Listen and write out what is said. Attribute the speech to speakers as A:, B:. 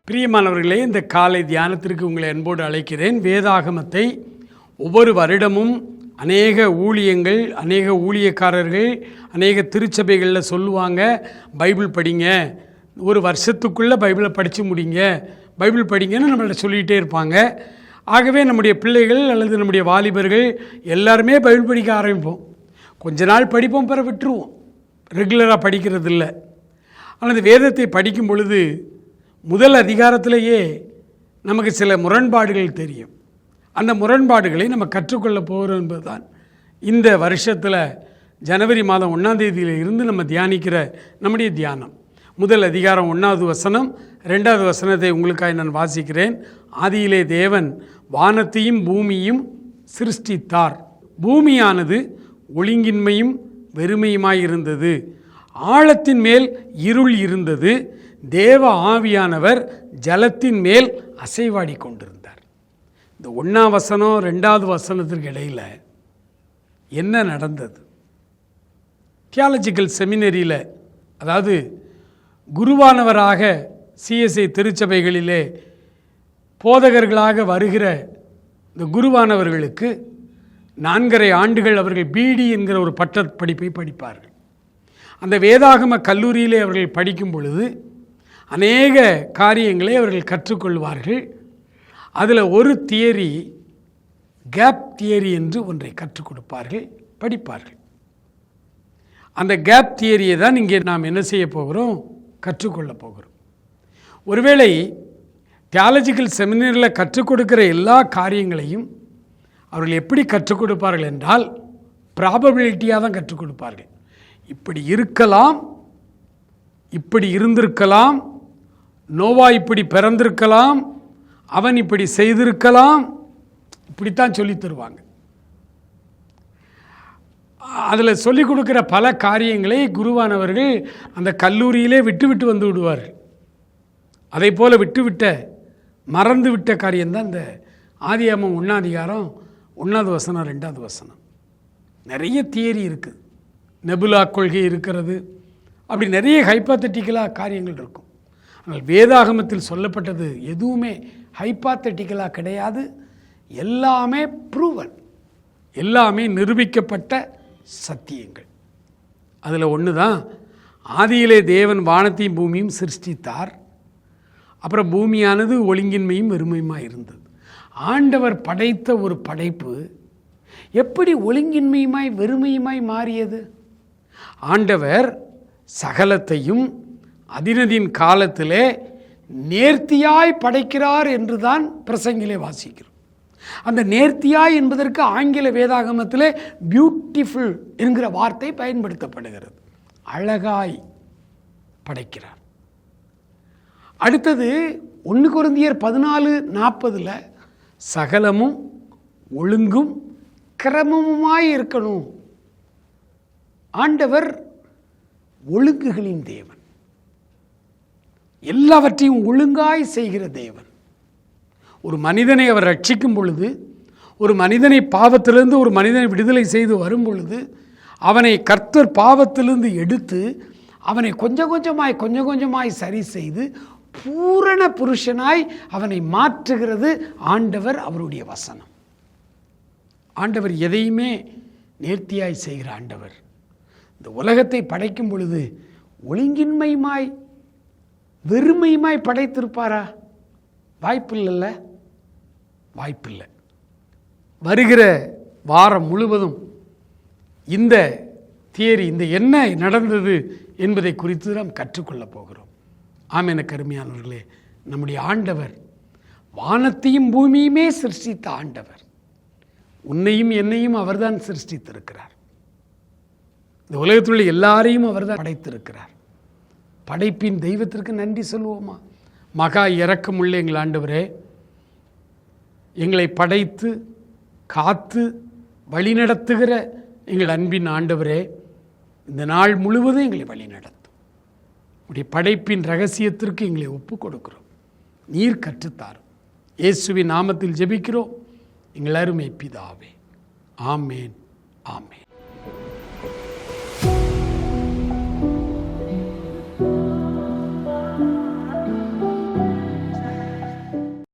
A: பிரியமானவர்களே, இந்த காலை தியானத்திற்கு உங்களை அன்போடு அழைக்கிறேன். வேதாகமத்தை ஒவ்வொரு வருடமும் அநேக ஊழியங்கள், அநேக ஊழியக்காரர்கள், அநேக திருச்சபைகளில் சொல்லுவாங்க, பைபிள் படிங்க, ஒரு வருஷத்துக்குள்ளே பைபிளை படித்து முடிங்க, பைபிள் படிங்கன்னு நம்மள்ட்ட சொல்லிகிட்டே இருப்பாங்க. ஆகவே நம்முடைய பிள்ளைகள் அல்லது நம்முடைய வாலிபர்கள் எல்லாருமே பைபிள் படிக்க ஆரம்பிப்போம். கொஞ்ச நாள் படிப்போம், பிற விட்டுருவோம், ரெகுலராக படிக்கிறது இல்லை. ஆனால் வேதத்தை படிக்கும் பொழுது முதல் அதிகாரத்திலேயே நமக்கு சில முரண்பாடுகள் தெரியும். அந்த முரண்பாடுகளை நம்ம கற்றுக்கொள்ள போகிறோம் என்பதுதான் இந்த வருஷத்தில் ஜனவரி மாதம் 1ஆம் தேதியில் இருந்து நம்ம தியானிக்கிற நம்முடைய தியானம். முதல் அதிகாரம் 1வது வசனம், 2வது வசனத்தை உங்களுக்காக நான் வாசிக்கிறேன். ஆதியிலே தேவன் வானத்தையும் பூமியும் சிருஷ்டித்தார். பூமியானது ஒழுங்கின்மையும் வெறுமையுமாயிருந்தது, ஆழத்தின் மேல் இருள் இருந்தது, தேவ ஆவியானவர் ஜலத்தின் மேல் அசைவாடி கொண்டிருந்தார். இந்த 1ஆம் வசனம் 2வது வசனத்திற்கு இடையில் என்ன நடந்தது? தியாலஜிக்கல் செமினரியில், அதாவது குருவானவராக சிஎஸ்ஐ திருச்சபைகளிலே போதகர்களாக வருகிற இந்த குருவானவர்களுக்கு 4.5 ஆண்டுகள் அவர்கள் பிடி என்கிற ஒரு பட்ட படிப்பை படிப்பார்கள். அந்த வேதாகம கல்லூரியிலே அவர்கள் படிக்கும் பொழுது அநேக காரியங்களை அவர்கள் கற்றுக்கொள்வார்கள். அதில் ஒரு தியரி, கேப் தியரி என்று ஒன்றை கற்றுக் கொடுப்பார்கள், படிப்பார்கள். அந்த கேப் தியரியை தான் இங்கே நாம் என்ன செய்ய போகிறோம்? கற்றுக்கொள்ளப் போகிறோம். ஒருவேளை தியாலஜிக்கல் செமினரியில் கற்றுக் கொடுக்கிற எல்லா காரியங்களையும் அவர்கள் எப்படி கற்றுக் கொடுப்பார்கள் என்றால், ப்ராபபிலிட்டியாக தான் கற்றுக் கொடுப்பார்கள். இப்படி இருக்கலாம், இப்படி இருந்திருக்கலாம், நோவா இப்படி பிறந்திருக்கலாம், அவன் இப்படி செய்திருக்கலாம், இப்படித்தான் சொல்லி தருவாங்க. அதில் சொல்லிக் கொடுக்குற பல காரியங்களை குருவானவர்கள் அந்த கல்லூரியிலே விட்டு வந்து விடுவார்கள். அதை போல் விட்டுவிட்ட மறந்து விட்ட காரியம்தான் இந்த ஆதியாகமம் 1ஆம் அதிகாரம் 1வது வசனம் 2வது வசனம். நிறைய தியரி இருக்குது, நெபுலா கொள்கை இருக்கிறது, அப்படி நிறைய ஹைப்பாத்தட்டிக்கலாக காரியங்கள் இருக்கும். ஆனால் வேதாகமத்தில் சொல்லப்பட்டது எதுவுமே ஹைப்பாத்தட்டிக்கலாக கிடையாது. எல்லாமே ப்ரூவன், எல்லாமே நிரூபிக்கப்பட்ட சத்தியங்கள். அதில் ஒன்று தான், ஆதியிலே தேவன் வானத்தையும் பூமியும் சிருஷ்டித்தார். அப்புறம் பூமியானது ஒழுங்கின்மையும் வெறுமையுமாக இருந்தது. ஆண்டவர் படைத்த ஒரு படைப்பு எப்படி ஒழுங்கின்மையுமாய் வெறுமையுமாய் மாறியது? ஆண்டவர் சகலத்தையும் அதினதின் காலத்திலே நேர்த்தியாய் படைக்கிறார் என்று தான் பிரசங்கிலே வாசிக்கிறோம். அந்த நேர்த்தியாய் என்பதற்கு ஆங்கில வேதாகமத்திலே பியூட்டிஃபுல் என்கிற வார்த்தை பயன்படுத்தப்படுகிறது. அழகாய் படைக்கிறார். அடுத்தது 1 கொரிந்தியர் 14:40 சகலமும் ஒழுங்கும் கிரமமுமாய் இருக்கணும். ஆண்டவர் ஒழுங்குகளின் தேவன், எல்லாவற்றையும் ஒழுங்காய் செய்கிற தேவன். ஒரு மனிதனை அவர் ரட்சிக்கும் பொழுது, ஒரு மனிதனை பாவத்திலிருந்து ஒரு மனிதனை விடுதலை செய்து வரும் பொழுது, அவனை கர்த்தர் பாவத்திலிருந்து எடுத்து அவனை கொஞ்சம் கொஞ்சமாய் சரி செய்து பூரண புருஷனாய் அவனை மாற்றுகிறது ஆண்டவர், அவருடைய வசனம். ஆண்டவர் எதையுமே நேர்த்தியாய் செய்கிற ஆண்டவர். இந்த உலகத்தை படைக்கும் பொழுது ஒழுங்கின்மையுமாய் வெறுமையுமாய் படைத்திருப்பாரா? வாய்ப்பில்லைல்ல, வாய்ப்பில்லை. வருகிற வாரம் முழுவதும் இந்த தியரி, இந்த என்ன நடந்தது என்பதை குறித்து நாம் கற்றுக்கொள்ளப் போகிறோம். ஆமென். கருமையானவர்களே, நம்முடைய ஆண்டவர் வானத்தையும் பூமியுமே சிருஷ்டித்த ஆண்டவர். உன்னையும் என்னையும் அவர்தான் சிருஷ்டித்திருக்கிறார். இந்த உலகத்தில் உள்ள எல்லாரையும் அவர்தான் படைத்திருக்கிறார். படைப்பின் தெய்வத்திற்கு நன்றி சொல்வோமா? மகா இரக்கமுள்ள எங்கள் ஆண்டவரே, எங்களை படைத்து காத்து வழிநடத்துகிற எங்கள் அன்பின் ஆண்டவரே, இந்த நாள் முழுவதும் எங்களை வழிநடத்தும். உடைய படைப்பின் ரகசியத்திற்கு எங்களை ஒப்புக் கொடுக்கிறோம். நீர் கற்றுத்தாரும். இயேசுவின் நாமத்தில் ஜெபிக்கிறோம் எங்கள் அருமை பிதாவே. ஆமேன், ஆமேன்.